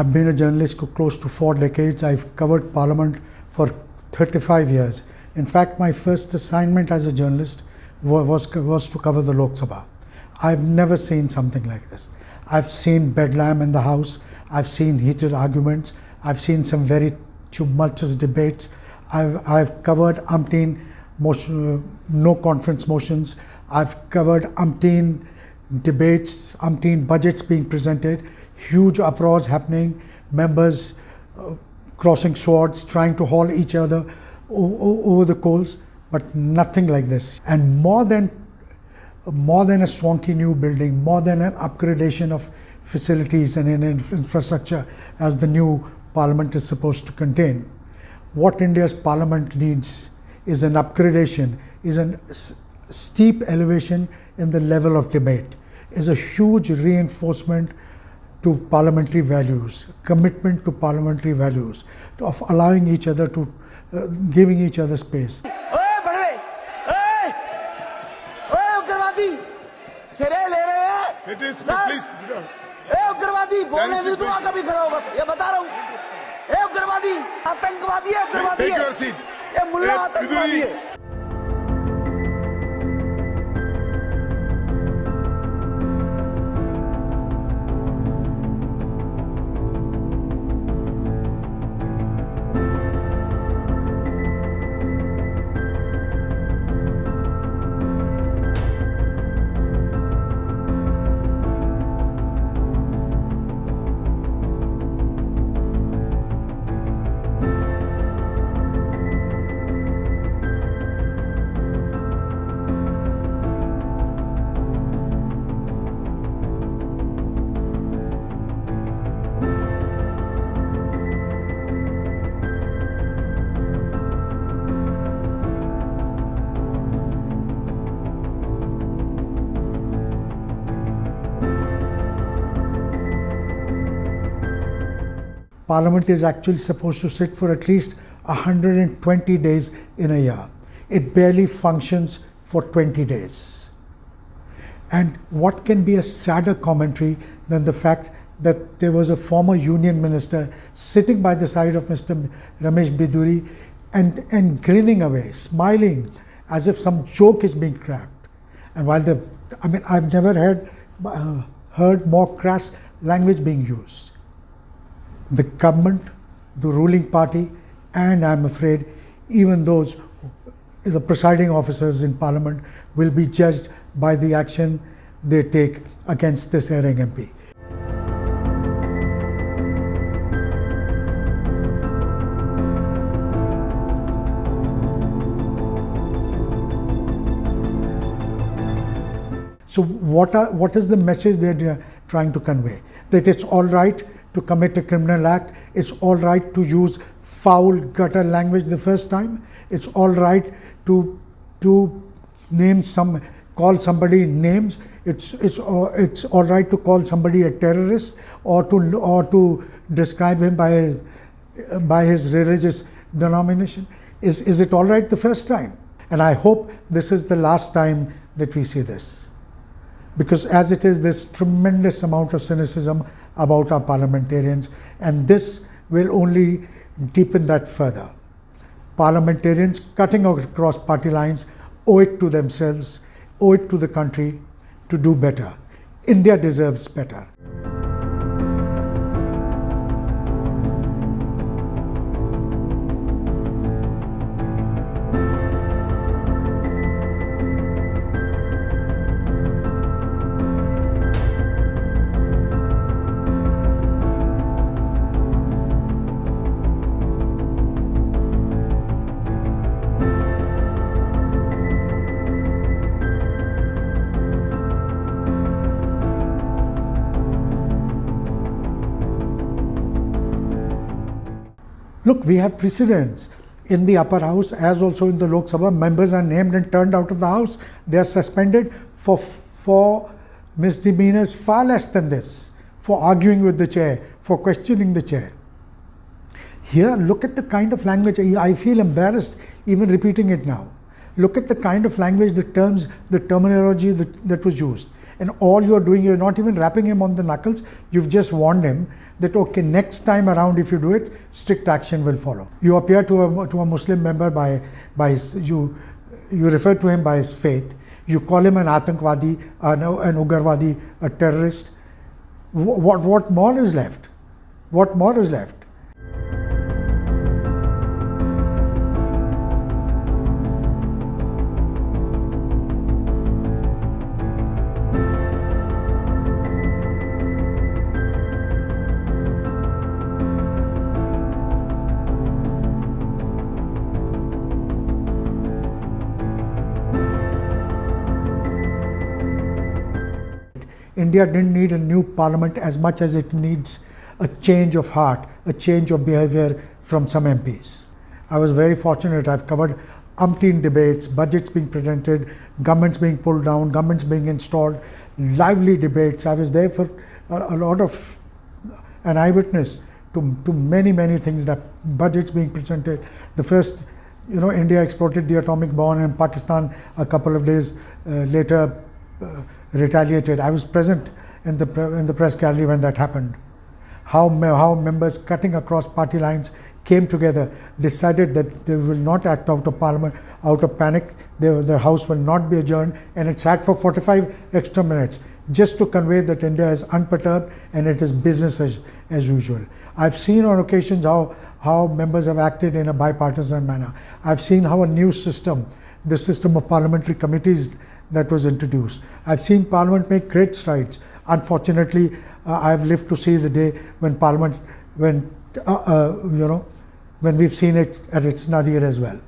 I've been a journalist for close to 4 decades. I've covered Parliament for 35 years. In fact, my first assignment as a journalist was to cover the Lok Sabha. I've never seen something like this. I've seen bedlam in the House. I've seen heated arguments. I've seen some very tumultuous debates. I've covered umpteen no conference motions. I've covered umpteen debates, umpteen budgets being presented, huge uproars happening, members crossing swords, trying to haul each other over the coals, but nothing like this. And more than a swanky new building, more than an upgradation of facilities and infrastructure as the new Parliament is supposed to contain, what India's Parliament needs is an upgradation, is a steep elevation in the level of debate, is a huge reinforcement to parliamentary values, commitment to parliamentary values, of allowing each other to, giving each other space. It is, please. ugravadi, बोलने भी तो कभी खड़ा होगा, ये बता रहा हूँ. ugravadi, aatankwadi है, ugravadi है. Take your seat. ये mullah aatankwadi है. Parliament is actually supposed to sit for at least 120 days in a year. It barely functions for 20 days. And what can be a sadder commentary than the fact that there was a former union minister sitting by the side of Mr. Ramesh Bidhuri and grinning away, smiling as if some joke is being cracked. And while I've never heard more crass language being used. The government, the ruling party, and I'm afraid even those, the presiding officers in Parliament, will be judged by the action they take against this erring MP. So what is the message they're trying to convey? That it's all right to commit a criminal act, it's all right to use foul gutter language the first time, it's all right to call somebody names, it's all right to call somebody a terrorist or to describe him by his religious denomination. Is it all right the first time? And I hope this is the last time that we see this. Because as it is, there's tremendous amount of cynicism about our parliamentarians, and this will only deepen that further. Parliamentarians cutting across party lines owe it to themselves, owe it to the country to do better. India deserves better. Look, we have precedents. In the upper house as also in the Lok Sabha, members are named and turned out of the house. They are suspended for misdemeanors far less than this, for arguing with the chair, for questioning the chair. Here, look at the kind of language, I feel embarrassed even repeating it now. Look at the kind of language, the terms, the terminology that was used. and all you're doing, you're not even rapping him on the knuckles, you've just warned him that okay, next time around if you do it, strict action will follow. You appear to a Muslim member by his, you refer to him by his faith, you call him an aatankwadi, an ugravadi, a terrorist. What more is left? What more is left? India didn't need a new parliament as much as it needs a change of heart, a change of behavior from some MPs. I was very fortunate. I've covered umpteen debates, budgets being presented, governments being pulled down, governments being installed, lively debates. I was there for a lot of an eyewitness to many things, that budgets being presented. The first, India exported the atomic bomb, and Pakistan a couple of days later retaliated. I was present in the press gallery when that happened. How members cutting across party lines came together, decided that they will not act out of parliament, out of panic. The house will not be adjourned, and it sat for 45 extra minutes just to convey that India is unperturbed and it is business as usual. I've seen on occasions how members have acted in a bipartisan manner. I've seen how a new system, the system of parliamentary committees that was introduced. I've seen Parliament make great strides. Unfortunately, I've lived to see the day when we've seen it at its nadir as well.